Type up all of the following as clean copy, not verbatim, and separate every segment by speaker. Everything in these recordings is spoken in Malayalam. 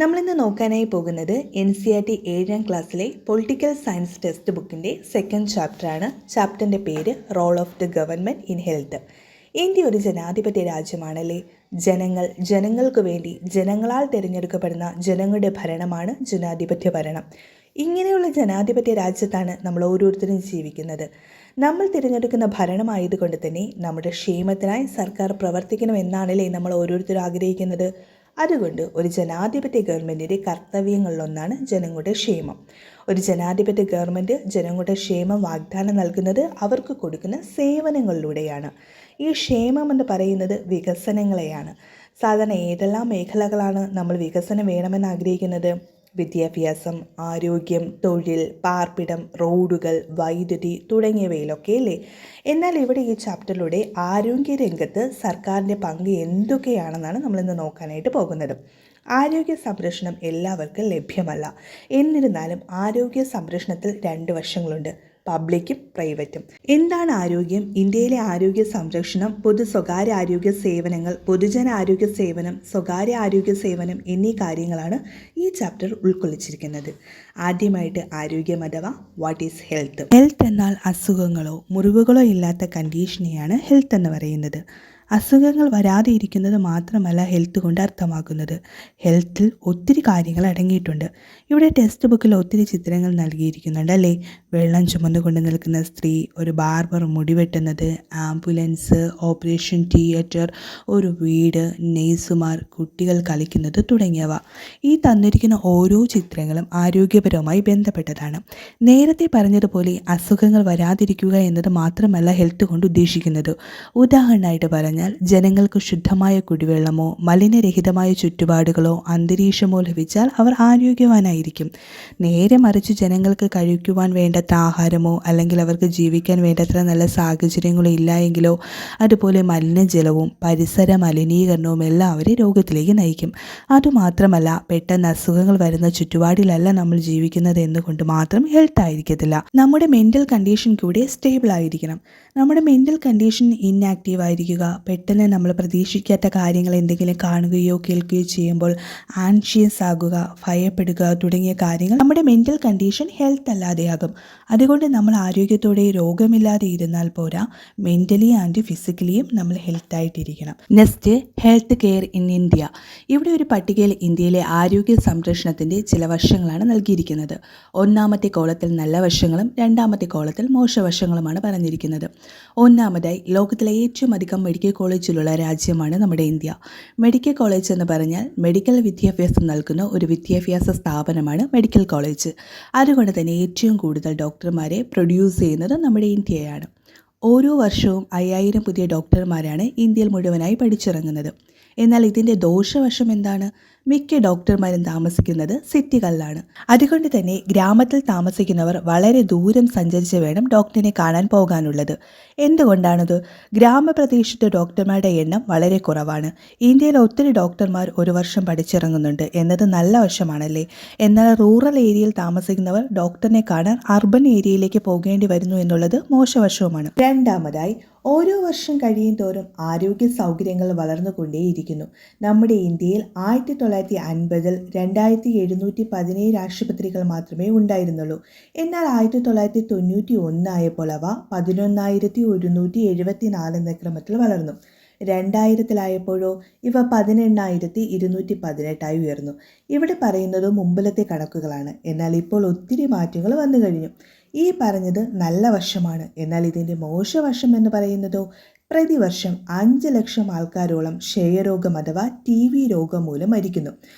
Speaker 1: നമ്മളിന്ന് നോക്കാനായി പോകുന്നത് NCERT 7ാം ക്ലാസ്സിലെ പൊളിറ്റിക്കൽ സയൻസ് ടെക്സ്റ്റ് ബുക്കിൻ്റെ സെക്കൻഡ് ചാപ്റ്ററാണ്. ചാപ്റ്ററിൻ്റെ പേര് role of the government in health. India ഒരു ജനാധിപത്യ രാജ്യമാണല്ലേ. ജനങ്ങൾക്ക് വേണ്ടി ജനങ്ങളാൽ തിരഞ്ഞെടുക്കപ്പെടുന്ന ജനങ്ങളുടെ ഭരണമാണ് ജനാധിപത്യ ഭരണം. ഇങ്ങനെയുള്ള ജനാധിപത്യ രാജ്യത്താണ് നമ്മൾ ഓരോരുത്തരും ജീവിക്കുന്നത്. നമ്മൾ തിരഞ്ഞെടുക്കുന്ന ഭരണമായതുകൊണ്ട് തന്നെ നമ്മുടെ ക്ഷേമത്തിനായി സർക്കാർ പ്രവർത്തിക്കണമെന്നാണല്ലേ നമ്മൾ ഓരോരുത്തരും ആഗ്രഹിക്കുന്നത്. അതുകൊണ്ട് ഒരു ജനാധിപത്യ ഗവൺമെൻറ്റിൻ്റെ കർത്തവ്യങ്ങളിലൊന്നാണ് ജനങ്ങളുടെ ക്ഷേമം. ഒരു ജനാധിപത്യ ഗവൺമെൻറ് ജനങ്ങളുടെ ക്ഷേമം വാഗ്ദാനം നൽകുന്നത് അവർക്ക് കൊടുക്കുന്ന സേവനങ്ങളിലൂടെയാണ്. ഈ ക്ഷേമം എന്ന് പറയുന്നത് വികസനങ്ങളെയാണ്. സാധാരണ ഏതെല്ലാം മേഖലകളാണ് നമ്മൾ വികസനം വേണമെന്ന് ആഗ്രഹിക്കുന്നത്? വിദ്യാഭ്യാസം, ആരോഗ്യം, തൊഴിൽ, പാർപ്പിടം, റോഡുകൾ, വൈദ്യുതി തുടങ്ങിയവയിലൊക്കെ അല്ലേ. എന്നാൽ ഇവിടെ ഈ ചാപ്റ്ററിലൂടെ ആരോഗ്യ രംഗത്ത് സർക്കാരിൻ്റെ പങ്ക് എന്തൊക്കെയാണെന്നാണ് നമ്മളിന്ന് നോക്കാനായിട്ട് പോകുന്നത്. ആരോഗ്യ സംരക്ഷണം എല്ലാവർക്കും ലഭ്യമല്ല. എന്നിരുന്നാലും ആരോഗ്യ സംരക്ഷണത്തിൽ രണ്ട് വശങ്ങളുണ്ട്, പബ്ലിക്കും പ്രൈവറ്റും. എന്താണ് ആരോഗ്യം? ഇന്ത്യയിലെ ആരോഗ്യ സംരക്ഷണം, സ്വകാര്യ ആരോഗ്യ സേവനങ്ങൾ, പൊതുജന ആരോഗ്യ സേവനം, സ്വകാര്യ ആരോഗ്യം സേവനം എന്നീ കാര്യങ്ങളാണ് ഈ ചാപ്റ്റർ ഉൾക്കൊള്ളിച്ചിരിക്കുന്നത്. ആദ്യമായിട്ട് ആരോഗ്യം അഥവാ വാട്ട് ഈസ് ഹെൽത്ത്. ഹെൽത്ത് എന്നാൽ അസുഖങ്ങളോ മുറിവുകളോ ഇല്ലാത്ത കണ്ടീഷനെയാണ് ഹെൽത്ത് എന്ന് പറയുന്നത്. അസുഖങ്ങൾ വരാതെ ഇരിക്കുന്നത് മാത്രമല്ല ഹെൽത്ത് കൊണ്ട് അർത്ഥമാക്കുന്നത്. ഹെൽത്തിൽ ഒത്തിരി കാര്യങ്ങൾ അടങ്ങിയിട്ടുണ്ട്. ഇവിടെ ടെക്സ്റ്റ് ബുക്കിൽ ഒത്തിരി ചിത്രങ്ങൾ നൽകിയിരിക്കുന്നുണ്ട് അല്ലേ. വെള്ളം ചുമന്നുകൊണ്ട് നിൽക്കുന്ന സ്ത്രീ, ഒരു ബാർബർ മുടിവെട്ടുന്നത്, ആംബുലൻസ്, ഓപ്പറേഷൻ തിയേറ്റർ, ഒരു വീട്, നേഴ്സുമാർ, കുട്ടികൾ കളിക്കുന്നത് തുടങ്ങിയവ. ഈ തന്നിരിക്കുന്ന ഓരോ ചിത്രങ്ങളും ആരോഗ്യപരവുമായി ബന്ധപ്പെട്ടതാണ്. നേരത്തെ പറഞ്ഞതുപോലെ അസുഖങ്ങൾ വരാതിരിക്കുക എന്നത് മാത്രമല്ല ഹെൽത്ത് കൊണ്ട് ഉദ്ദേശിക്കുന്നത്. ഉദാഹരണമായിട്ട് പറഞ്ഞാൽ ജനങ്ങൾക്ക് ശുദ്ധമായ കുടിവെള്ളമോ മലിനരഹിതമായ ചുറ്റുപാടുകളോ അന്തരീക്ഷമോ ലഭിച്ചാൽ അവർ ആരോഗ്യവാനായിരിക്കും. നേരെ മറിച്ച് ജനങ്ങൾക്ക് കഴിക്കുവാൻ വേണ്ടത്ര ആഹാരമോ അല്ലെങ്കിൽ അവർക്ക് ജീവിക്കാൻ വേണ്ടത്ര നല്ല സാഹചര്യങ്ങളോ ഇല്ല എങ്കിലോ, അതുപോലെ മലിനജലവും പരിസര മലിനീകരണവും എല്ലാം അവരെ രോഗത്തിലേക്ക് നയിക്കും. അതുമാത്രമല്ല പെട്ടെന്ന് അസുഖങ്ങൾ വരുന്ന ചുറ്റുപാടിലല്ല നമ്മൾ ജീവിക്കുന്നത് എന്നുകൊണ്ട് മാത്രം ഹെൽത്ത് ആയിരിക്കത്തില്ല. നമ്മുടെ മെൻ്റൽ കണ്ടീഷൻ കൂടെ സ്റ്റേബിൾ ആയിരിക്കണം. നമ്മുടെ മെൻ്റൽ കണ്ടീഷൻ ഇൻആക്റ്റീവ് ആയിരിക്കുക, പെട്ടെന്ന് നമ്മൾ പ്രതീക്ഷിക്കാത്ത കാര്യങ്ങൾ എന്തെങ്കിലും കാണുകയോ കേൾക്കുകയോ ചെയ്യുമ്പോൾ ആൻഷ്യസ് ആകുക, ഭയപ്പെടുക തുടങ്ങിയ കാര്യങ്ങൾ നമ്മുടെ മെൻ്റൽ കണ്ടീഷൻ ഹെൽത്ത് അല്ലാതെയാകും. അതുകൊണ്ട് നമ്മൾ ആരോഗ്യത്തോടെ രോഗമില്ലാതെ ഇരുന്നാൽ പോരാ, മെൻ്റലി ആൻഡ് ഫിസിക്കലിയും നമ്മൾ ഹെൽത്തായിട്ടിരിക്കണം. Next, health care in India. ഇവിടെ ഒരു പട്ടികയിൽ ഇന്ത്യയിലെ ആരോഗ്യ സംരക്ഷണത്തിൻ്റെ ചില വശങ്ങളാണ് നൽകിയിരിക്കുന്നത്. ഒന്നാമത്തെ കോളത്തിൽ നല്ല വശങ്ങളും രണ്ടാമത്തെ കോളത്തിൽ മോശവശങ്ങളുമാണ് പറഞ്ഞിരിക്കുന്നത്. ഒന്നാമതായി, ലോകത്തിലെ ഏറ്റവും അധികം മെഡിക്കൽ കോളേജിലുള്ള രാജ്യമാണ് നമ്മുടെ ഇന്ത്യ. മെഡിക്കൽ കോളേജ് എന്ന് പറഞ്ഞാൽ മെഡിക്കൽ വിദ്യാഭ്യാസം നൽകുന്ന ഒരു വിദ്യാഭ്യാസ സ്ഥാപനമാണ് മെഡിക്കൽ കോളേജ്. അതുകൊണ്ട് തന്നെ ഏറ്റവും കൂടുതൽ ഡോക്ടർമാരെ പ്രൊഡ്യൂസ് ചെയ്യുന്നത് നമ്മുടെ ഇന്ത്യയാണ്. ഓരോ വർഷവും 5000 പുതിയ ഡോക്ടർമാരാണ് ഇന്ത്യയിൽ മുഴുവനായി പഠിച്ചിറങ്ങുന്നത്. എന്നാൽ ഇതിൻ്റെ ദോഷവശം എന്താണ്? മിക്ക ഡോക്ടർമാരും താമസിക്കുന്നത് സിറ്റികളിലാണ്. അതുകൊണ്ട് തന്നെ ഗ്രാമത്തിൽ താമസിക്കുന്നവർ വളരെ ദൂരം സഞ്ചരിച്ച് വേണം ഡോക്ടറിനെ കാണാൻ പോകാനുള്ളത്. എന്തുകൊണ്ടാണത്? ഗ്രാമപ്രദേശത്തെ ഡോക്ടർമാരുടെ എണ്ണം വളരെ കുറവാണ്. ഇന്ത്യയിൽ ഒത്തിരി ഡോക്ടർമാർ ഒരു വർഷം പഠിച്ചിറങ്ങുന്നുണ്ട് എന്നത് നല്ല വശമാണല്ലേ. എന്നാൽ റൂറൽ ഏരിയയിൽ താമസിക്കുന്നവർ ഡോക്ടറിനെ കാണാൻ അർബൻ ഏരിയയിലേക്ക് പോകേണ്ടി വരുന്നു എന്നുള്ളത് മോശവശവുമാണ്. രണ്ടാമതായി, ഓരോ വർഷം കഴിയും തോറും ആരോഗ്യ സൗകര്യങ്ങൾ വളർന്നുകൊണ്ടേയിരിക്കുന്നു. നമ്മുടെ ഇന്ത്യയിൽ 1950-ൽ 2717 ആശുപത്രികൾ മാത്രമേ ഉണ്ടായിരുന്നുള്ളൂ. എന്നാൽ 1991 ആയപ്പോൾ അവ 11,174 എന്ന ക്രമത്തിൽ വളർന്നു. 2000-ലായപ്പോഴോ ഇവ 18,218 ഉയർന്നു. ഇവിടെ പറയുന്നത് മുമ്പിലത്തെ കണക്കുകളാണ്. എന്നാൽ ഇപ്പോൾ ഒത്തിരി മാറ്റങ്ങൾ വന്നു കഴിഞ്ഞു. ഈ പറഞ്ഞത് നല്ല വശമാണ്. എന്നാൽ ഇതിൻ്റെ മോശവശം എന്ന് പറയുന്നതോ, പ്രതിവർഷം 5 ലക്ഷം ആൾക്കാരോളം ക്ഷയരോഗം അഥവാ TB രോഗം മൂലം മരിക്കുന്നു.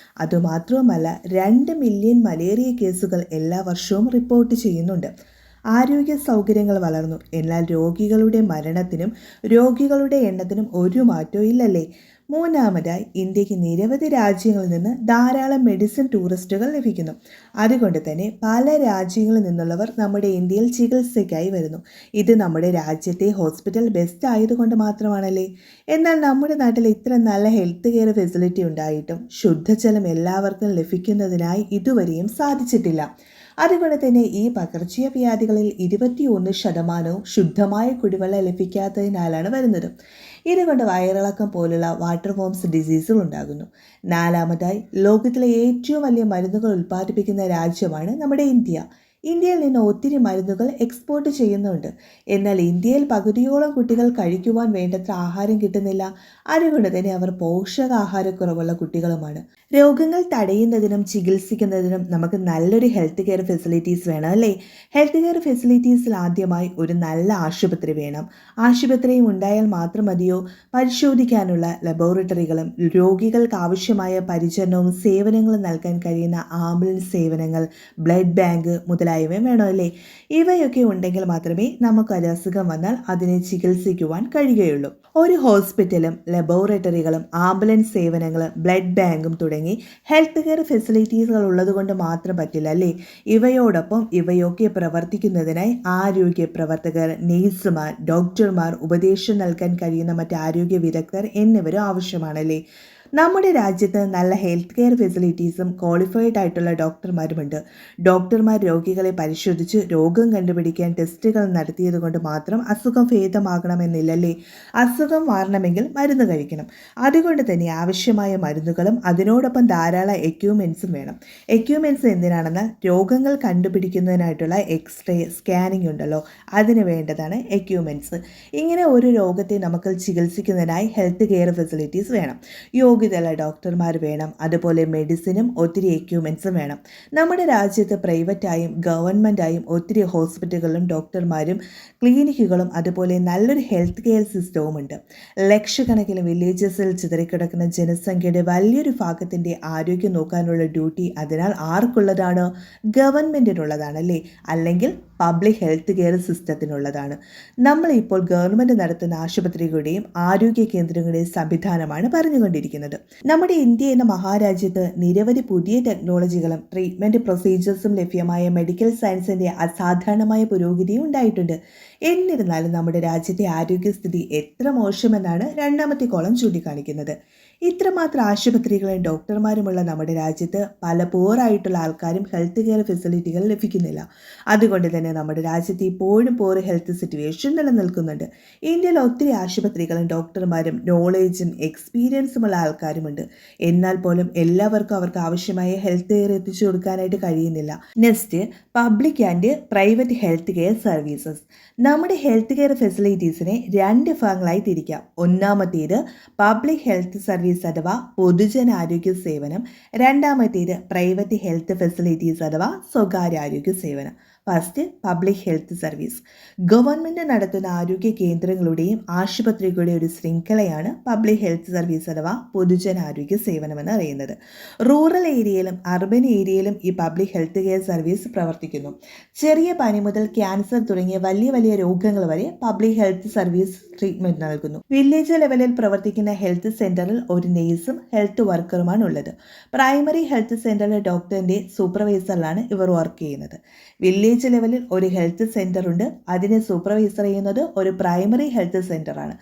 Speaker 1: അതുമാത്രവുമല്ല 2 മില്യൺ മലേറിയ കേസുകൾ എല്ലാ വർഷവും റിപ്പോർട്ട് ചെയ്യുന്നുണ്ട്. ആരോഗ്യ സൗകര്യങ്ങൾ വളർന്നു, എന്നാൽ രോഗികളുടെ മരണത്തിനും രോഗികളുടെ എണ്ണത്തിനും ഒരു മാറ്റവും ഇല്ലല്ലേ. മൂന്നാമതായി, ഇന്ത്യക്ക് നിരവധി രാജ്യങ്ങളിൽ നിന്ന് ധാരാളം മെഡിസിൻ ടൂറിസ്റ്റുകൾ ലഭിക്കുന്നു. അതുകൊണ്ട് തന്നെ പല രാജ്യങ്ങളിൽ നിന്നുള്ളവർ നമ്മുടെ ഇന്ത്യയിൽ ചികിത്സയ്ക്കായി വരുന്നു. ഇത് നമ്മുടെ രാജ്യത്തെ ഹോസ്പിറ്റൽ ബെസ്റ്റ് ആയതുകൊണ്ട് മാത്രമാണല്ലേ. എന്നാൽ നമ്മുടെ നാട്ടിൽ ഇത്ര നല്ല ഹെൽത്ത് കെയർ ഫെസിലിറ്റി ഉണ്ടായിട്ടും ശുദ്ധജലം എല്ലാവർക്കും ലഭിക്കുന്നതിനായി ഇതുവരെയും സാധിച്ചിട്ടില്ല. അതുകൊണ്ട് തന്നെ ഈ പകർച്ചവ്യാധികളിൽ 21% ശുദ്ധമായ കുടിവെള്ളം ലഭിക്കാത്തതിനാലാണ് വരുന്നത്. ഇതുകൊണ്ട് വയറിളക്കം പോലുള്ള വാട്ടർ വോംസ് ഡിസീസുകൾ ഉണ്ടാകുന്നു. നാലാമതായി, ലോകത്തിലെ ഏറ്റവും വലിയ മരുന്നുകൾ ഉൽപ്പാദിപ്പിക്കുന്ന രാജ്യമാണ് നമ്മുടെ ഇന്ത്യ. ഇന്ത്യയിൽ നിന്ന് ഒത്തിരി മരുന്നുകൾ എക്സ്പോർട്ട് ചെയ്യുന്നുണ്ട്. എന്നാൽ ഇന്ത്യയിൽ പകുതിയോളം കുട്ടികൾ കഴിക്കുവാൻ വേണ്ടത്ര ആഹാരം കിട്ടുന്നില്ല. അതുകൊണ്ട് തന്നെ അവർ പോഷകാഹാരക്കുറവുള്ള കുട്ടികളുമാണ്. രോഗങ്ങൾ തടയുന്നതിനും ചികിത്സിക്കുന്നതിനും നമുക്ക് നല്ലൊരു ഹെൽത്ത് കെയർ ഫെസിലിറ്റീസ് വേണം, അല്ലേ? ഹെൽത്ത് കെയർ ഫെസിലിറ്റീസിൽ ആദ്യമായി ഒരു നല്ല ആശുപത്രി വേണം. ആശുപത്രിയും ഉണ്ടായാൽ മാത്രം മതിയോ? പരിശോധിക്കാനുള്ള ലബോറട്ടറികളും രോഗികൾക്ക് ആവശ്യമായ പരിചരണവും സേവനങ്ങളും നൽകാൻ കഴിയുന്ന ആംബുലൻസ് സേവനങ്ങൾ, ബ്ലഡ് ബാങ്ക് മുതലായവയും വേണമല്ലേ? ഇവയൊക്കെ ഉണ്ടെങ്കിൽ മാത്രമേ നമുക്കൊരു അസുഖം വന്നാൽ അതിനെ ചികിത്സിക്കുവാൻ കഴിയുകയുള്ളൂ. ഒരു ഹോസ്പിറ്റലും ലബോറട്ടറികളും ആംബുലൻസ് സേവനങ്ങളും ബ്ലഡ് ബാങ്കും തുടങ്ങി ഹെൽത്ത് കെയർ ഫെസിലിറ്റീസുകൾ ഉള്ളതുകൊണ്ട് മാത്രം പറ്റില്ല, അല്ലേ? ഇവയോടൊപ്പം ഇവയൊക്കെ പ്രവർത്തിക്കുന്നതിനായി ആരോഗ്യ പ്രവർത്തകർ, നേഴ്സുമാർ, ഡോക്ടർമാർ, ഉപദേശം നൽകാൻ കഴിയുന്ന മറ്റ് ആരോഗ്യ വിദഗ്ധർ എന്നിവരും ആവശ്യമാണല്ലേ? നമ്മുടെ രാജ്യത്ത് നല്ല ഹെൽത്ത് കെയർ ഫെസിലിറ്റീസും ക്വാളിഫൈഡ് ആയിട്ടുള്ള ഡോക്ടർമാരുമുണ്ട്. ഡോക്ടർമാർ രോഗികളെ പരിശോധിച്ച് രോഗം കണ്ടുപിടിക്കാൻ ടെസ്റ്റുകൾ നടത്തിയത് കൊണ്ട് മാത്രം അസുഖം ഭേദമാകണമെന്നില്ലല്ലേ? അസുഖം മാറണമെങ്കിൽ മരുന്ന് കഴിക്കണം. അതുകൊണ്ട് തന്നെ ആവശ്യമായ മരുന്നുകളും അതിനോടൊപ്പം ധാരാളം എക്യുപ്മെൻസും വേണം. എക്യുപ്മെൻസ് എന്തിനാണെന്നാൽ രോഗങ്ങൾ കണ്ടുപിടിക്കുന്നതിനായിട്ടുള്ള എക്സ്റേ, സ്കാനിങ് ഉണ്ടല്ലോ, അതിന് വേണ്ടതാണ് എക്യുപ്മെൻസ്. ഇങ്ങനെ ഒരു രോഗത്തെ നമുക്ക് ചികിത്സിക്കുന്നതിനായി ഹെൽത്ത് കെയർ ഫെസിലിറ്റീസ് വേണം. യോഗ്യതയുള്ള ഡോക്ടർമാർ വേണം. അതുപോലെ മെഡിസിനും ഒത്തിരി എക്യുപ്മെൻസും വേണം. നമ്മുടെ രാജ്യത്ത് പ്രൈവറ്റായും ഗവൺമെൻറ്റായും ഒത്തിരി ഹോസ്പിറ്റലുകളും ഡോക്ടർമാരും ക്ലിനിക്കുകളും അതുപോലെ നല്ലൊരു ഹെൽത്ത് കെയർ സിസ്റ്റവും ഉണ്ട്. ലക്ഷക്കണക്കിന് വില്ലേജസിൽ ചിതറിക്കിടക്കുന്ന ജനസംഖ്യയുടെ വലിയൊരു ഭാഗത്തിൻ്റെ ആരോഗ്യം നോക്കാനുള്ള ഡ്യൂട്ടി അതിനാൽ ആർക്കുള്ളതാണ്? ഗവൺമെൻറ്റിനുള്ളതാണല്ലേ? അല്ലെങ്കിൽ പബ്ലിക് ഹെൽത്ത് കെയർ സിസ്റ്റത്തിനുള്ളതാണ്. നമ്മളിപ്പോൾ ഗവൺമെൻറ് നടത്തുന്ന ആശുപത്രികളുടെയും ആരോഗ്യ കേന്ദ്രങ്ങളുടെയും സംവിധാനമാണ് പറഞ്ഞുകൊണ്ടിരിക്കുന്നത്. നമ്മുടെ ഇന്ത്യ എന്ന മഹാരാജ്യത്ത് നിരവധി പുതിയ ടെക്നോളജികളും ട്രീറ്റ്മെൻറ്റ് പ്രൊസീജിയേഴ്സും ലഭ്യമായ മെഡിക്കൽ സയൻസിൻ്റെ അസാധാരണമായ പുരോഗതിയും ഉണ്ടായിട്ടുണ്ട്. എന്നിരുന്നാലും നമ്മുടെ രാജ്യത്തെ ആരോഗ്യസ്ഥിതി എത്ര മോശമെന്നാണ് രണ്ടാമത്തെ കോളം ചൂണ്ടിക്കാണിക്കുന്നത്. ഇത്രമാത്രം ആശുപത്രികളും ഡോക്ടർമാരുമുള്ള നമ്മുടെ രാജ്യത്ത് പല പോറായിട്ടുള്ള ആൾക്കാരും ഹെൽത്ത് കെയർ ഫെസിലിറ്റികൾ ലഭിക്കുന്നില്ല. അതുകൊണ്ട് തന്നെ നമ്മുടെ രാജ്യത്ത് ഇപ്പോഴും പോർ ഹെൽത്ത് സിറ്റുവേഷൻ നിലനിൽക്കുന്നുണ്ട്. ഇന്ത്യയിൽ ഒത്തിരി ആശുപത്രികളും ഡോക്ടർമാരും നോളേജും എക്സ്പീരിയൻസുമുള്ള ആൾക്കാരുമുണ്ട്. എന്നാൽ പോലും എല്ലാവർക്കും അവർക്ക് ആവശ്യമായ ഹെൽത്ത് കെയർ എത്തിച്ചു കൊടുക്കാനായിട്ട് കഴിയുന്നില്ല. Next, public and private health care services. നമ്മുടെ ഹെൽത്ത് കെയർ ഫെസിലിറ്റീസിനെ രണ്ട് ഭാഗങ്ങളായി തിരിക്കാം. ഒന്നാമത്തേത് പബ്ലിക് ഹെൽത്ത് സർവീസ് അഥവാ പൊതുജനാരോഗ്യ സേവനം. രണ്ടാമത്തേത് പ്രൈവറ്റ് ഹെൽത്ത് ഫെസിലിറ്റീസ് അഥവാ സ്വകാര്യ ആരോഗ്യ സേവനം. First, public health service. Government നടത്തുന്ന ആരോഗ്യ കേന്ദ്രങ്ങളുടെയും ആശുപത്രികളുടെയും ഒരു ശൃംഖലയാണ് പബ്ലിക് ഹെൽത്ത് സർവീസ് അഥവാ പൊതുജനാരോഗ്യ സേവനം എന്ന് പറയുന്നത്. റൂറൽ ഏരിയയിലും അർബൻ ഏരിയയിലും ഈ പബ്ലിക് ഹെൽത്ത് കെയർ സർവീസ് പ്രവർത്തിക്കുന്നു. ചെറിയ പനി മുതൽ ക്യാൻസർ തുടങ്ങിയ വലിയ വലിയ രോഗങ്ങൾ വരെ പബ്ലിക് ഹെൽത്ത് സർവീസ് ട്രീറ്റ്മെൻറ്റ് നൽകുന്നു. വില്ലേജ് ലെവലിൽ പ്രവർത്തിക്കുന്ന ഹെൽത്ത് സെൻ്ററിൽ ഒരു നേഴ്സും ഹെൽത്ത് വർക്കറുമാണ് ഉള്ളത്. പ്രൈമറി ഹെൽത്ത് സെൻ്ററിലെ ഡോക്ടറിൻ്റെ സൂപ്പർവൈസറിലാണ് ഇവർ വർക്ക് ചെയ്യുന്നത്. വില്ലേജ് ലെവലിൽ ഒരു ഹെൽത്ത് സെൻ്റർ ഉണ്ട്. അതിനെ സൂപ്പർവൈസർ ചെയ്യുന്നത് ഒരു പ്രൈമറി ഹെൽത്ത് സെൻ്ററാണ്.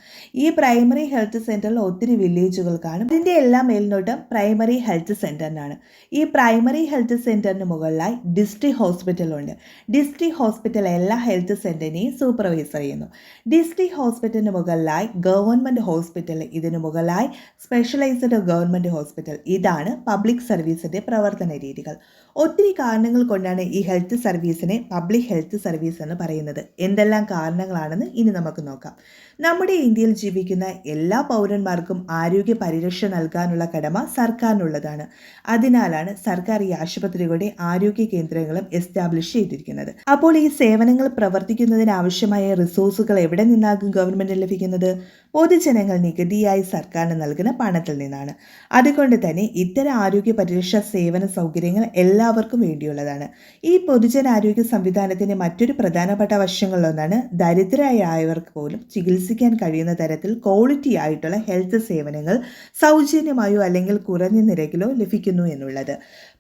Speaker 1: ഈ പ്രൈമറി ഹെൽത്ത് സെൻ്ററിൽ ഒത്തിരി വില്ലേജുകൾ കാണും. ഇതിൻ്റെ എല്ലാം മേൽനോട്ടം പ്രൈമറി ഹെൽത്ത് സെൻ്ററിനാണ്. ഈ പ്രൈമറി ഹെൽത്ത് സെൻ്ററിന് മുകളിലായി ഡിസ്ട്രിക്ട് ഹോസ്പിറ്റലുണ്ട്. ഡിസ്ട്രിക്ട് ഹോസ്പിറ്റൽ എല്ലാ ഹെൽത്ത് സെൻ്ററിനെയും സൂപ്പർവൈസർ ചെയ്യുന്നു. ഡിസ്ട്രിക്ട് ഹോസ്പിറ്റലിന് മുകളിലായി ഗവൺമെൻറ് ഹോസ്പിറ്റൽ, ഇതിന് മുകളിലായി സ്പെഷ്യലൈസ്ഡ് ഗവൺമെൻറ് ഹോസ്പിറ്റൽ. ഇതാണ് പബ്ലിക് സർവീസിൻ്റെ പ്രവർത്തന രീതികൾ. ഒത്തിരി കാരണങ്ങൾ കൊണ്ടാണ് ഈ ഹെൽത്ത് സർവീസിനെ പബ്ലിക് ഹെൽത്ത് സർവീസ് എന്ന് പറയുന്നത്. എന്തെല്ലാം കാരണങ്ങളാണെന്ന് ഇനി നമുക്ക് നോക്കാം. നമ്മുടെ ഇന്ത്യയിൽ ജീവിക്കുന്ന എല്ലാ പൗരന്മാർക്കും ആരോഗ്യ പരിരക്ഷ നൽകാനുള്ള കടമ സർക്കാരിനുള്ളതാണ്. അതിനാലാണ് സർക്കാർ ഈ ആശുപത്രികളുടെ ആരോഗ്യ കേന്ദ്രങ്ങളും എസ്റ്റാബ്ലിഷ് ചെയ്തിരിക്കുന്നത്. അപ്പോൾ ഈ സേവനങ്ങൾ പ്രവർത്തിക്കുന്നതിന് ആവശ്യമായ റിസോഴ്സുകൾ എവിടെ നിന്നാകും ഗവൺമെൻറ് ലഭിക്കുന്നത്? പൊതുജനങ്ങൾ നികുതിയായി സർക്കാരിന് നൽകുന്ന പണത്തിൽ നിന്നാണ്. അതുകൊണ്ട് തന്നെ ഇത്തരം ആരോഗ്യ പരിരക്ഷാ സേവന സൗകര്യങ്ങൾ എല്ലാവർക്കും വേണ്ടിയുള്ളതാണ്. ഈ പൊതുജനാരോഗ്യ സംവിധാനത്തിൻ്റെ മറ്റൊരു പ്രധാനപ്പെട്ട വശങ്ങളിലൊന്നാണ് ദരിദ്രരായവർക്ക് പോലും ചികിത്സിക്കാൻ കഴിയുന്ന തരത്തിൽ ക്വാളിറ്റി ആയിട്ടുള്ള ഹെൽത്ത് സേവനങ്ങൾ സൗജന്യമായോ അല്ലെങ്കിൽ കുറഞ്ഞ നിരക്കിലോ ലഭിക്കുന്നു എന്നുള്ളത്.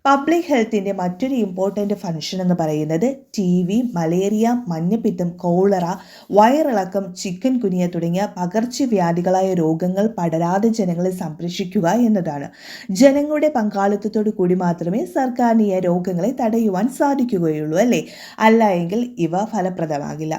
Speaker 1: പബ്ലിക് ഹെൽത്തിൻ്റെ മറ്റൊരു ഇമ്പോർട്ടൻ്റ് ഫംഗ്ഷൻ എന്ന് പറയുന്നത് TB, മലേറിയ, മഞ്ഞപ്പിത്തം, കോളറ, വയറിളക്കം, ചിക്കൻ ഗുനിയ തുടങ്ങിയ പകർച്ചവ്യാധികളായ രോഗങ്ങൾ പടരാതെ ജനങ്ങളെ സംരക്ഷിക്കുക എന്നതാണ്. ജനങ്ങളുടെ പങ്കാളിത്തത്തോടു കൂടി മാത്രമേ സർക്കാരിന് ഈ രോഗങ്ങളെ തടയുവാൻ സാധിക്കുകയുള്ളൂ അല്ലേ? അല്ല എങ്കിൽ ഇവ ഫലപ്രദമാകില്ല.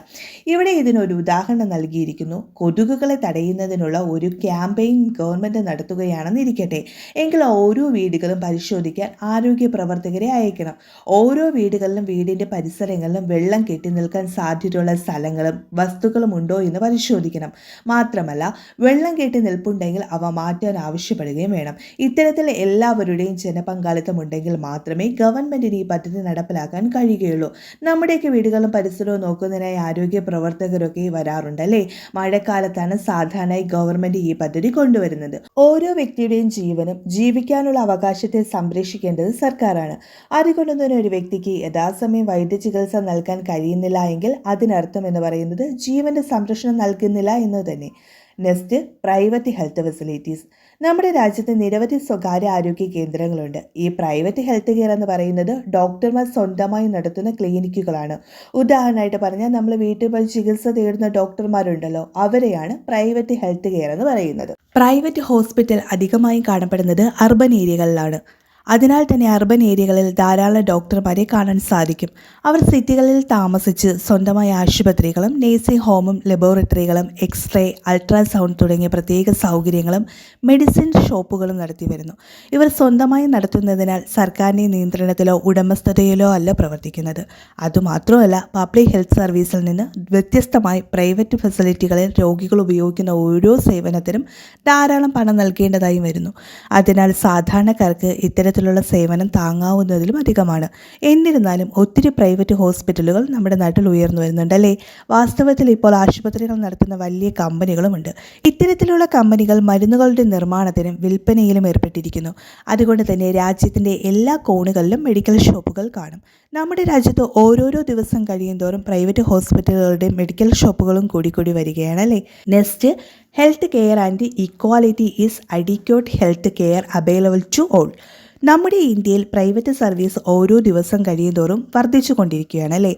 Speaker 1: ഇവിടെ ഇതിനൊരു ഉദാഹരണം നൽകിയിരിക്കുന്നു. കൊതുകുകളെ തടയുന്നതിനുള്ള ഒരു ക്യാമ്പയിൻ ഗവൺമെൻറ് നടത്തുകയാണെന്നിരിക്കട്ടെ. എങ്കിൽ ഓരോ വീടുകളും പരിശോധിക്കാൻ ആരോഗ്യ പ്രവർത്തകരെ അയക്കണം. ഓരോ വീടുകളിലും വീടിൻ്റെ പരിസരങ്ങളിലും വെള്ളം കെട്ടി നിൽക്കാൻ സാധ്യതയുള്ള സ്ഥലങ്ങളും വസ്തുക്കളും ഉണ്ടോ എന്ന് പരിശോധിക്കണം. മാത്രമല്ല, വെള്ളം കെട്ടി നിൽപ്പുണ്ടെങ്കിൽ അവ മാറ്റാൻ ആവശ്യപ്പെടുകയും വേണം. ഇത്തരത്തിൽ എല്ലാവരുടെയും ജനപങ്കാളിത്തം ഉണ്ടെങ്കിൽ മാത്രമേ ഗവൺമെൻറ്റിന് ഈ പദ്ധതി നടപ്പിലാക്കാൻ കഴിയുകയുള്ളൂ. നമ്മുടെയൊക്കെ വീടുകളും പരിസരവും നോക്കുന്നതിനായി ആരോഗ്യ പ്രവർത്തകരൊക്കെ വരാറുണ്ടല്ലേ? മഴക്കാലത്താണ് സാധാരണയായി ഗവൺമെൻറ് ഈ പദ്ധതി കൊണ്ടുവരുന്നത്. ഓരോ വ്യക്തിയുടെയും ജീവനും ജീവിക്കാനുള്ള അവകാശത്തെ സംരക്ഷിക്കേണ്ടത് സർക്കാരാണ്. അതുകൊണ്ട് തന്നെ ഒരു വ്യക്തിക്ക് യഥാസമയം വൈദ്യചികിത്സ നൽകാൻ കഴിയുന്നില്ല എങ്കിൽ അതിനർത്ഥം എന്ന് പറയുന്നത് ജീവന്റെ സംരക്ഷണം നൽകുന്നില്ല എന്ന് തന്നെ. Next, private health facilities. നമ്മുടെ രാജ്യത്ത് നിരവധി സ്വകാര്യ ആരോഗ്യ കേന്ദ്രങ്ങളുണ്ട്. ഈ പ്രൈവറ്റ് ഹെൽത്ത് കെയർ എന്ന് പറയുന്നത് ഡോക്ടർമാർ സ്വന്തമായി നടത്തുന്ന ക്ലിനിക്കുകളാണ്. ഉദാഹരണമായിട്ട് പറഞ്ഞാൽ നമ്മൾ വീട്ടിൽ പോയി ചികിത്സ തേടുന്ന ഡോക്ടർമാരുണ്ടല്ലോ, അവരെയാണ് പ്രൈവറ്റ് ഹെൽത്ത് കെയർ എന്ന് പറയുന്നത്. പ്രൈവറ്റ് ഹോസ്പിറ്റൽ അധികമായും കാണപ്പെടുന്നത് അർബൻ ഏരിയകളിലാണ്. അതിനാൽ തന്നെ അർബൻ ഏരിയകളിൽ ധാരാളം ഡോക്ടർമാരെ കാണാൻ സാധിക്കും. അവർ സിറ്റികളിൽ താമസിച്ച് സ്വന്തമായ ആശുപത്രികളും നേഴ്സിംഗ് ഹോമും ലബോറട്ടറികളും എക്സ്റേ, അൾട്രാസൗണ്ട് തുടങ്ങിയ പ്രത്യേക സൗകര്യങ്ങളും മെഡിസിൻ ഷോപ്പുകളും നടത്തി വരുന്നു. ഇവർ സ്വന്തമായി നടത്തുന്നതിനാൽ സർക്കാരിൻ്റെ നിയന്ത്രണത്തിലോ ഉടമസ്ഥതയിലോ അല്ല പ്രവർത്തിക്കുന്നത്. അതുമാത്രമല്ല, പബ്ലിക് ഹെൽത്ത് സർവീസിൽ നിന്ന് വ്യത്യസ്തമായി പ്രൈവറ്റ് ഫെസിലിറ്റികളിൽ രോഗികൾ ഉപയോഗിക്കുന്ന ഓരോ സേവനത്തിനും ധാരാളം പണം നൽകേണ്ടതായി വരുന്നു. അതിനാൽ സാധാരണക്കാർക്ക് ഇത്തരത്തിലുള്ള സേവനം താങ്ങാവുന്നതിലും അധികമാണ്. എന്നിരുന്നാലും ഒത്തിരി പ്രൈവറ്റ് ഹോസ്പിറ്റലുകൾ നമ്മുടെ നാട്ടിൽ ഉയർന്നു വരുന്നുണ്ടല്ലേ? വാസ്തവത്തിൽ ഇപ്പോൾ ആശുപത്രികൾ നടത്തുന്ന വലിയ കമ്പനികളുമുണ്ട്. ഇത്തരത്തിലുള്ള കമ്പനികൾ മരുന്നുകളുടെ നിർമ്മാണത്തിനും വിൽപ്പനയിലും ഏർപ്പെട്ടിരിക്കുന്നു. അതുകൊണ്ട് തന്നെ രാജ്യത്തിൻ്റെ എല്ലാ കോണുകളിലും മെഡിക്കൽ ഷോപ്പുകൾ കാണും. നമ്മുടെ രാജ്യത്ത് ഓരോരോ ദിവസം കഴിയുന്തോറും പ്രൈവറ്റ് ഹോസ്പിറ്റലുകളുടെ മെഡിക്കൽ ഷോപ്പുകളും കൂടിക്കൂടി വരികയാണല്ലേ? Next, health care and equality is adequate health care available to all. നമ്മുടെ ഇന്ത്യയിൽ പ്രൈവറ്റ് സർവീസ് ഓരോ ദിവസം കഴിയുന്തോറും വർദ്ധിച്ചു കൊണ്ടിരിക്കുകയാണ് അല്ലേ?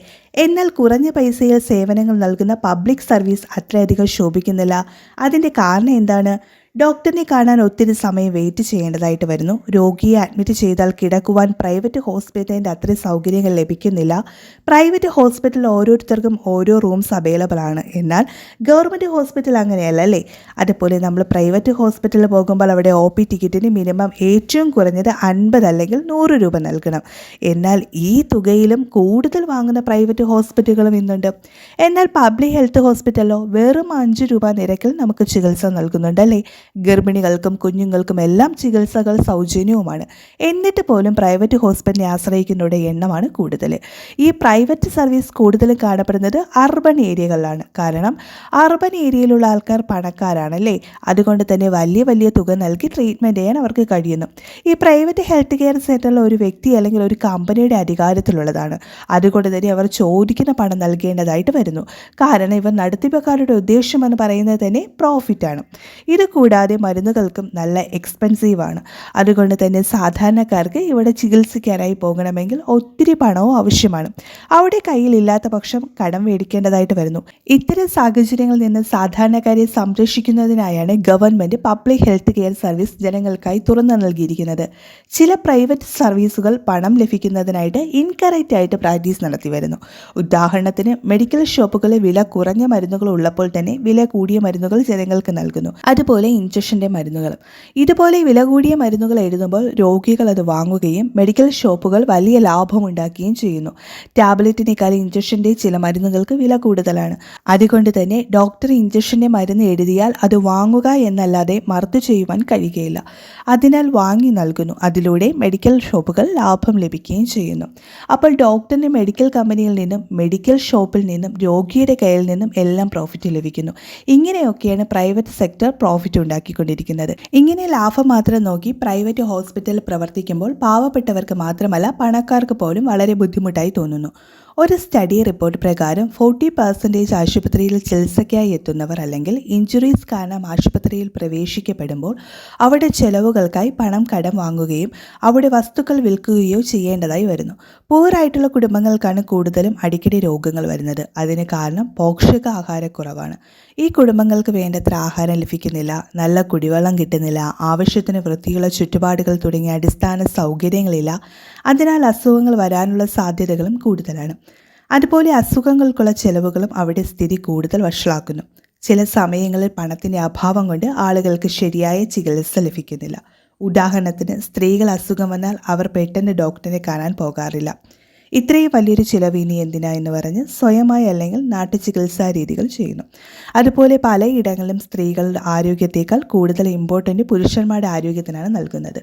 Speaker 1: എന്നാൽ കുറഞ്ഞ പൈസയിൽ സേവനങ്ങൾ നൽകുന്ന പബ്ലിക് സർവീസ് അത്രയധികം ശോഭിക്കുന്നില്ല. അതിൻ്റെ കാരണം എന്താണ്? ഡോക്ടറിനെ കാണാൻ ഒത്തിരി സമയം വെയിറ്റ് ചെയ്യേണ്ടതായിട്ട് വരുന്നു. രോഗിയെ അഡ്മിറ്റ് ചെയ്താൽ കിടക്കുവാൻ പ്രൈവറ്റ് ഹോസ്പിറ്റലിൻ്റെ അത്രയും സൗകര്യങ്ങൾ ലഭിക്കുന്നില്ല. പ്രൈവറ്റ് ഹോസ്പിറ്റലിൽ ഓരോരുത്തർക്കും ഓരോ റൂംസ് അവൈലബിൾ ആണ്. എന്നാൽ ഗവൺമെൻറ് ഹോസ്പിറ്റൽ അങ്ങനെയല്ല അല്ലേ? അതുപോലെ നമ്മൾ പ്രൈവറ്റ് ഹോസ്പിറ്റലിൽ പോകുമ്പോൾ അവിടെ OP ടിക്കറ്റിന് മിനിമം ഏറ്റവും കുറഞ്ഞത് 50 അല്ലെങ്കിൽ 100 രൂപ നൽകണം. എന്നാൽ ഈ തുകയിലും കൂടുതൽ വാങ്ങുന്ന പ്രൈവറ്റ് ഹോസ്പിറ്റലുകളും ഇന്നുണ്ട്. എന്നാൽ പബ്ലിക് ഹെൽത്ത് ഹോസ്പിറ്റലിലോ വെറും 5 രൂപ നിരക്കിൽ നമുക്ക് ചികിത്സ നൽകുന്നുണ്ടല്ലേ? ഗർഭിണികൾക്കും കുഞ്ഞുങ്ങൾക്കും എല്ലാം ചികിത്സകൾ സൗജന്യവുമാണ്. എന്നിട്ട് പോലും പ്രൈവറ്റ് ഹോസ്പിറ്റലിനെ ആശ്രയിക്കുന്നവരുടെ എണ്ണമാണ് കൂടുതൽ. ഈ പ്രൈവറ്റ് സർവീസ് കൂടുതലും കാണപ്പെടുന്നത് അർബൻ ഏരിയകളിലാണ്. കാരണം അർബൻ ഏരിയയിലുള്ള ആൾക്കാർ പണക്കാരാണല്ലേ? അതുകൊണ്ട് തന്നെ വലിയ വലിയ തുക നൽകി ട്രീറ്റ്മെൻറ്റ് ചെയ്യാൻ അവർക്ക് കഴിയുന്നു. ഈ പ്രൈവറ്റ് ഹെൽത്ത് കെയർ സെൻ്ററിൽ ഒരു വ്യക്തി അല്ലെങ്കിൽ ഒരു കമ്പനിയുടെ അധികാരത്തിലുള്ളതാണ്. അതുകൊണ്ട് തന്നെ അവർ ചോദിക്കുന്ന പണം നൽകേണ്ടതായിട്ട് വരുന്നു. കാരണം ഇവർ നടത്തിപ്പുകാരുടെ ഉദ്ദേശമെന്ന് പറയുന്നത് തന്നെ പ്രോഫിറ്റാണ്. ഇത് കൂടാതെ മരുന്നുകൾക്കും നല്ല എക്സ്പെൻസീവാണ്. അതുകൊണ്ട് തന്നെ സാധാരണക്കാർക്ക് ഇവിടെ ചികിത്സിക്കാനായി പോകണമെങ്കിൽ ഒത്തിരി പണവും ആവശ്യമാണ്. അവിടെ കയ്യിലില്ലാത്ത പക്ഷം കടം മേടിക്കേണ്ടതായിട്ട് വരുന്നു. ഇത്തരം സാഹചര്യങ്ങളിൽ നിന്ന് സാധാരണക്കാരെ സംരക്ഷിക്കുന്നതിനായാണ് government public health care service ജനങ്ങൾക്കായി തുറന്നു നൽകിയിരിക്കുന്നത്. ചില പ്രൈവറ്റ് സർവീസുകൾ പണം ലഭിക്കുന്നതിനായിട്ട് ഇൻകറക്റ്റ് ആയിട്ട് പ്രാക്ടീസ് നടത്തി വരുന്നു. ഉദാഹരണത്തിന്, മെഡിക്കൽ ഷോപ്പുകളിൽ വില കുറഞ്ഞ മരുന്നുകൾ ഉള്ളപ്പോൾ തന്നെ വില കൂടിയ മരുന്നുകൾ ജനങ്ങൾക്ക് നൽകുന്നു. അതുപോലെ ഇഞ്ചക്ഷൻ്റെ മരുന്നുകളും. ഇതുപോലെ വില കൂടിയ മരുന്നുകൾ എഴുതുമ്പോൾ രോഗികൾ അത് വാങ്ങുകയും മെഡിക്കൽ ഷോപ്പുകൾ വലിയ ലാഭമുണ്ടാക്കുകയും ചെയ്യുന്നു. ടാബ്ലറ്റിനേക്കാൾ ഇഞ്ചക്ഷൻ്റെ ചില മരുന്നുകൾക്ക് വില കൂടുതലാണ്. അതുകൊണ്ട് തന്നെ ഡോക്ടർ ഇഞ്ചക്ഷൻ്റെ മരുന്ന് എഴുതിയാൽ അത് വാങ്ങുക എന്നല്ലാതെ മറുത്തു ചെയ്യുവാൻ കഴിയുകയില്ല. അതിനാൽ വാങ്ങി നൽകുന്നു. അതിലൂടെ മെഡിക്കൽ ഷോപ്പുകൾ ലാഭം ലഭിക്കുകയും ചെയ്യുന്നു. അപ്പോൾ ഡോക്ടറിൻ്റെ മെഡിക്കൽ കമ്പനിയിൽ നിന്നും മെഡിക്കൽ ഷോപ്പിൽ നിന്നും രോഗിയുടെ കയ്യിൽ നിന്നും എല്ലാം പ്രോഫിറ്റ് ലഭിക്കുന്നു. ഇങ്ങനെയൊക്കെയാണ് പ്രൈവറ്റ് സെക്ടർ പ്രോഫിറ്റ് ഉണ്ടാക്കിക്കൊണ്ടിരിക്കുന്നത്. ഇങ്ങനെ ലാഭം മാത്രം നോക്കി പ്രൈവറ്റ് ഹോസ്പിറ്റൽ പ്രവർത്തിക്കുമ്പോൾ പാവപ്പെട്ടവർക്ക് മാത്രമല്ല പണക്കാർക്ക് പോലും വളരെ ബുദ്ധിമുട്ടായി തോന്നുന്നു. ഒരു സ്റ്റഡി റിപ്പോർട്ട് പ്രകാരം 40% ആശുപത്രിയിൽ ചികിത്സയ്ക്കായി എത്തുന്നവർ അല്ലെങ്കിൽ ഇഞ്ചുറീസ് കാരണം ആശുപത്രിയിൽ പ്രവേശിക്കപ്പെടുമ്പോൾ അവിടെ ചെലവുകൾക്കായി പണം കടം വാങ്ങുകയും അവിടെ വസ്തുക്കൾ വിൽക്കുകയോ ചെയ്യേണ്ടതായി വരുന്നു. പൂറായിട്ടുള്ള കുടുംബങ്ങൾക്കാണ് കൂടുതലും അടിക്കടി രോഗങ്ങൾ വരുന്നത്. അതിന് കാരണം പോഷകാഹാരക്കുറവാണ്. ഈ കുടുംബങ്ങൾക്ക് വേണ്ടത്ര ആഹാരം ലഭിക്കുന്നില്ല, നല്ല കുടിവെള്ളം കിട്ടുന്നില്ല, ആവശ്യത്തിന് വൃത്തിയുള്ള ചുറ്റുപാടുകൾ തുടങ്ങിയ അടിസ്ഥാന സൗകര്യങ്ങളില്ല. അതിനാൽ അസുഖങ്ങൾ വരാനുള്ള സാധ്യതകളും കൂടുതലാണ്. അതുപോലെ അസുഖങ്ങൾക്കുള്ള ചെലവുകളും അവിടെ സ്ഥിതി കൂടുതൽ വഷളാക്കുന്നു. ചില സമയങ്ങളിൽ പണത്തിൻ്റെ അഭാവം കൊണ്ട് ആളുകൾക്ക് ശരിയായ ചികിത്സ ലഭിക്കുന്നില്ല. ഉദാഹരണത്തിന്, സ്ത്രീകൾ അസുഖം വന്നാൽ അവർ പെട്ടെന്ന് ഡോക്ടറെ കാണാൻ പോകാറില്ല. ഇത്രയും വലിയൊരു ചിലവ് ഇനി എന്തിനാ എന്ന് പറഞ്ഞ് സ്വയമായി അല്ലെങ്കിൽ നാട്ടു ചികിത്സാ രീതികൾ ചെയ്യുന്നു. അതുപോലെ പലയിടങ്ങളിലും സ്ത്രീകളുടെ ആരോഗ്യത്തേക്കാൾ കൂടുതൽ ഇമ്പോർട്ടൻ്റ് പുരുഷന്മാരുടെ ആരോഗ്യത്തിനാണ് നൽകുന്നത്.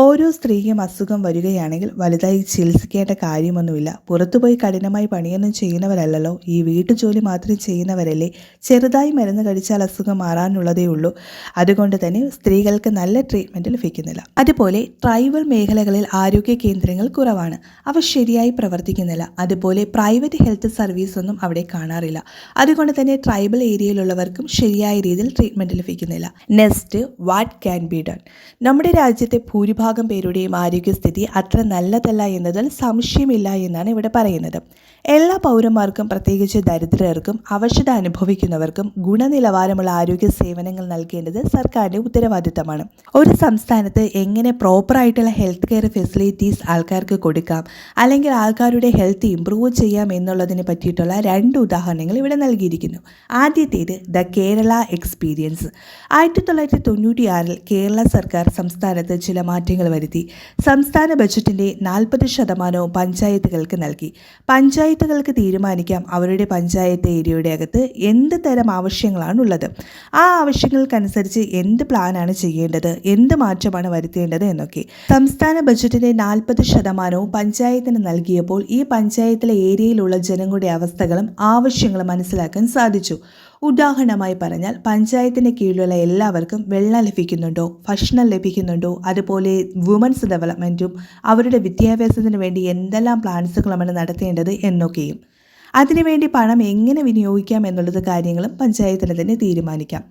Speaker 1: ഓരോ സ്ത്രീയും അസുഖം വരികയാണെങ്കിൽ വലുതായി ചികിത്സിക്കേണ്ട കാര്യമൊന്നുമില്ല. പുറത്തുപോയി കഠിനമായി പണിയൊന്നും ചെയ്യുന്നവരല്ലല്ലോ, ഈ വീട്ടുജോലി മാത്രം ചെയ്യുന്നവരല്ലേ. ചെറുതായി മരുന്ന് കഴിച്ചാൽ അസുഖം മാറാനുള്ളതേ ഉള്ളൂ. അതുകൊണ്ട് തന്നെ സ്ത്രീകൾക്ക് നല്ല ട്രീറ്റ്മെൻറ്റ് ലഭിക്കുന്നില്ല. അതുപോലെ ട്രൈബൽ മേഖലകളിൽ ആരോഗ്യ കേന്ദ്രങ്ങൾ കുറവാണ്, അവ ശരിയായി പ്രവർത്തിക്കുന്നില്ല. അതുപോലെ പ്രൈവറ്റ് ഹെൽത്ത് സർവീസ് ഒന്നും അവിടെ കാണാറില്ല. അതുകൊണ്ട് തന്നെ ട്രൈബൽ ഏരിയയിലുള്ളവർക്കും ശരിയായ രീതിയിൽ ട്രീറ്റ്മെൻറ്റ് ലഭിക്കുന്നില്ല. Next, what can be done? നമ്മുടെ രാജ്യത്തെ ഭൂരിഭാഗം പേരുടെയും ആരോഗ്യസ്ഥിതി അത്ര നല്ലതല്ല എന്നതിൽ സംശയമില്ല എന്നാണ് ഇവിടെ പറയുന്നത്. എല്ലാ പൗരന്മാർക്കും, പ്രത്യേകിച്ച് ദരിദ്രർക്കും അവശത അനുഭവിക്കുന്നവർക്കും ഗുണനിലവാരമുള്ള ആരോഗ്യ സേവനങ്ങൾ നൽകേണ്ടത് സർക്കാരിൻ്റെ ഉത്തരവാദിത്തമാണ്. ഒരു സംസ്ഥാനത്ത് എങ്ങനെ പ്രോപ്പറായിട്ടുള്ള ഹെൽത്ത് കെയർ ഫെസിലിറ്റീസ് ആൾക്കാർക്ക് കൊടുക്കാം, അല്ലെങ്കിൽ ആൾക്കാരുടെ ഹെൽത്ത് ഇംപ്രൂവ് ചെയ്യാം എന്നുള്ളതിനെ പറ്റിയിട്ടുള്ള 2 ഉദാഹരണങ്ങൾ ഇവിടെ നൽകിയിരിക്കുന്നു. ആദ്യത്തേത് ദ കേരള എക്സ്പീരിയൻസ്. 1996 കേരള സർക്കാർ സംസ്ഥാനത്ത് ചില മാറ്റങ്ങൾ വരുത്തി. സംസ്ഥാന ബജറ്റിൻ്റെ 40% പഞ്ചായത്തുകൾക്ക് നൽകി. പഞ്ചായത്തുകൾക്ക് തീരുമാനിക്കാം അവരുടെ പഞ്ചായത്ത് ഏരിയയുടെ അകത്ത് എന്ത് തരം ആവശ്യങ്ങളാണുള്ളത്, ആ ആവശ്യങ്ങൾക്കനുസരിച്ച് എന്ത് പ്ലാനാണ് ചെയ്യേണ്ടത്, എന്ത് മാറ്റമാണ് വരുത്തേണ്ടത് എന്നൊക്കെ. സംസ്ഥാന ബജറ്റിൻ്റെ 40% പഞ്ചായത്തിന് നൽകിയപ്പോൾ ഈ പഞ്ചായത്തിലെ ഏരിയയിലുള്ള ജനങ്ങളുടെ അവസ്ഥകളും ആവശ്യങ്ങളും മനസ്സിലാക്കാൻ സാധിച്ചു. ഉദാഹരണമായി പറഞ്ഞാൽ, പഞ്ചായത്തിന് കീഴിലുള്ള എല്ലാവർക്കും വെള്ളം ലഭിക്കുന്നുണ്ടോ, ഭക്ഷണം ലഭിക്കുന്നുണ്ടോ, അതുപോലെ വുമൻസ് ഡെവലപ്മെൻറ്റും അവരുടെ വിദ്യാഭ്യാസത്തിന് വേണ്ടി എന്തെല്ലാം പ്ലാൻസുകളാണ് നടത്തേണ്ടത് എന്നൊക്കെയും. അതിനുവേണ്ടി പണം എങ്ങനെ വിനിയോഗിക്കാം എന്നുള്ളത് കാര്യങ്ങളും പഞ്ചായത്തിന് തന്നെ തീരുമാനിക്കാം.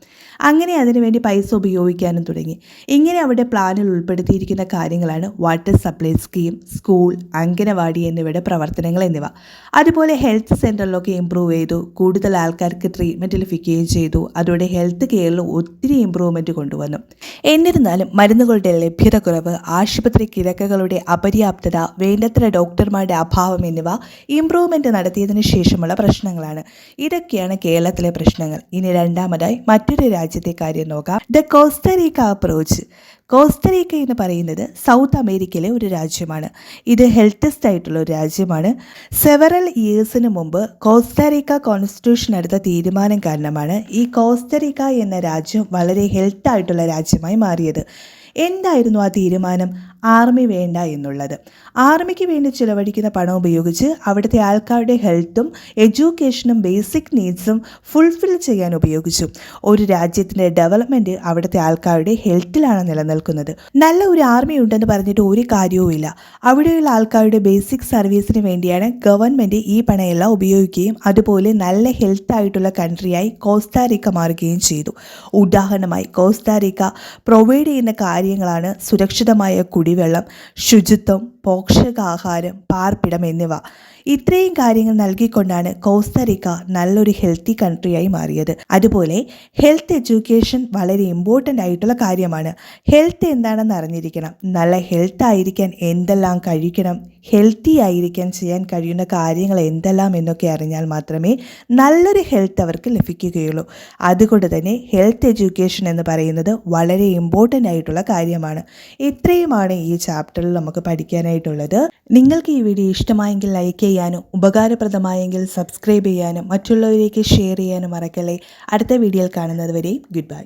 Speaker 1: അങ്ങനെ അതിനുവേണ്ടി പൈസ ഉപയോഗിക്കാനും തുടങ്ങി. ഇങ്ങനെ അവിടെ പ്ലാനിൽ ഉൾപ്പെടുത്തിയിരിക്കുന്ന കാര്യങ്ങളാണ് water supply scheme, school, anganwadi എന്നിവയുടെ പ്രവർത്തനങ്ങൾ എന്നിവ. അതുപോലെ ഹെൽത്ത് സെൻ്ററിലൊക്കെ ഇമ്പ്രൂവ് ചെയ്തു, കൂടുതൽ ആൾക്കാർക്ക് ട്രീറ്റ്മെൻറ്റ് ലഭിക്കുകയും ചെയ്തു. അതോടെ ഹെൽത്ത് കെയറിൽ ഒത്തിരി ഇമ്പ്രൂവ്മെൻറ്റ് കൊണ്ടുവന്നു. എന്നിരുന്നാലും മരുന്നുകളുടെ ലഭ്യതക്കുറവ്, ആശുപത്രി കിടക്കകളുടെ അപര്യാപ്തത, വേണ്ടത്ര ഡോക്ടർമാരുടെ അഭാവം എന്നിവ ഇമ്പ്രൂവ്മെൻറ്റ് നടത്തിയതിന് ശേഷമുള്ള പ്രശ്നങ്ങളാണ്. ഇതൊക്കെയാണ് കേരളത്തിലെ പ്രശ്നങ്ങൾ. ഇനി രണ്ടാമതായി മറ്റൊരു രാജ്യത്തെ കാര്യം നോക്കാം. The കോസ്റ്ററീക്ക approach. കോസ്റ്ററീക്ക എന്ന് പറയുന്നത് സൗത്ത് അമേരിക്കയിലെ ഒരു രാജ്യമാണ്. ഇത് ഹെൽത്തസ്റ്റ് ആയിട്ടുള്ള ഒരു രാജ്യമാണ്. സെവറൽ ഇയേഴ്സിന് മുമ്പ് കോസ്റ്ററീക്ക കോൺസ്റ്റിറ്റ്യൂഷൻ എടുത്ത തീരുമാനം കാരണമാണ് ഈ കോസ്റ്ററീക്ക എന്ന രാജ്യം വളരെ ഹെൽത്തായിട്ടുള്ള രാജ്യമായി മാറിയത്. എന്തായിരുന്നു ആ തീരുമാനം? ആർമി വേണ്ട എന്നുള്ളത്. ആർമിക്ക് വേണ്ടി ചിലവഴിക്കുന്ന പണം ഉപയോഗിച്ച് അവിടുത്തെ ആൾക്കാരുടെ ഹെൽത്തും എഡ്യൂക്കേഷനും ബേസിക് നീഡ്സും ഫുൾഫിൽ ചെയ്യാൻ ഉപയോഗിച്ചു. ഒരു രാജ്യത്തിൻ്റെ ഡെവലപ്മെൻറ്റ് അവിടുത്തെ ആൾക്കാരുടെ ഹെൽത്തിലാണ് നിലനിൽക്കുന്നത്. നല്ല ഒരു ആർമി ഉണ്ടെന്ന് പറഞ്ഞിട്ട് ഒരു കാര്യവുമില്ല. അവിടെയുള്ള ആൾക്കാരുടെ ബേസിക് സർവീസിന് വേണ്ടിയാണ് ഗവൺമെൻറ് ഈ പണമെല്ലാം ഉപയോഗിക്കുകയും അതുപോലെ നല്ല ഹെൽത്തായിട്ടുള്ള കൺട്രിയായി കോസ്റ്റാറിക്ക മാറുകയും ചെയ്തു. ഉദാഹരണമായി കോസ്റ്റാറിക്ക പ്രൊവൈഡ് ചെയ്യുന്ന കാര്യങ്ങളാണ് സുരക്ഷിതമായ കുടിവെള്ളം, ശുചിത്വം, പോഷകാഹാരം, പാർപ്പിടം എന്നിവ. ഇത്രയും കാര്യങ്ങൾ നൽകിക്കൊണ്ടാണ് കോസ്റ്ററിക്ക നല്ലൊരു ഹെൽത്തി കൺട്രിയായി മാറിയത്. അതുപോലെ ഹെൽത്ത് എഡ്യൂക്കേഷൻ വളരെ ഇമ്പോർട്ടൻ്റ് ആയിട്ടുള്ള കാര്യമാണ്. ഹെൽത്ത് എന്താണെന്ന് അറിഞ്ഞിരിക്കണം. നല്ല ഹെൽത്ത് ആയിരിക്കാൻ എന്തെല്ലാം കഴിക്കണം, ഹെൽത്തി ആയിരിക്കാൻ ചെയ്യാൻ കഴിയുന്ന കാര്യങ്ങൾ എന്തെല്ലാം എന്നൊക്കെ അറിഞ്ഞാൽ മാത്രമേ നല്ലൊരു ഹെൽത്ത് അവർക്ക് ലഭിക്കുകയുള്ളൂ. അതുകൊണ്ട് തന്നെ ഹെൽത്ത് എഡ്യൂക്കേഷൻ എന്ന് പറയുന്നത് വളരെ ഇമ്പോർട്ടൻ്റ് ആയിട്ടുള്ള കാര്യമാണ്. ഇത്രയുമാണ് ഈ ചാപ്റ്ററിൽ നമുക്ക് പഠിക്കാനായിട്ടുള്ളത്. നിങ്ങൾക്ക് ഈ വീഡിയോ ഇഷ്ടമായെങ്കിൽ ലൈക്ക് ചെയ്യാനും ഉപകാരപ്രദമായെങ്കിൽ സബ്സ്ക്രൈബ് ചെയ്യാനും മറ്റുള്ളവരിലേക്ക് ഷെയർ ചെയ്യാനും മറക്കല്ലേ. അടുത്ത വീഡിയോയിൽ കാണുന്നത് വരെ ഗുഡ് ബൈ.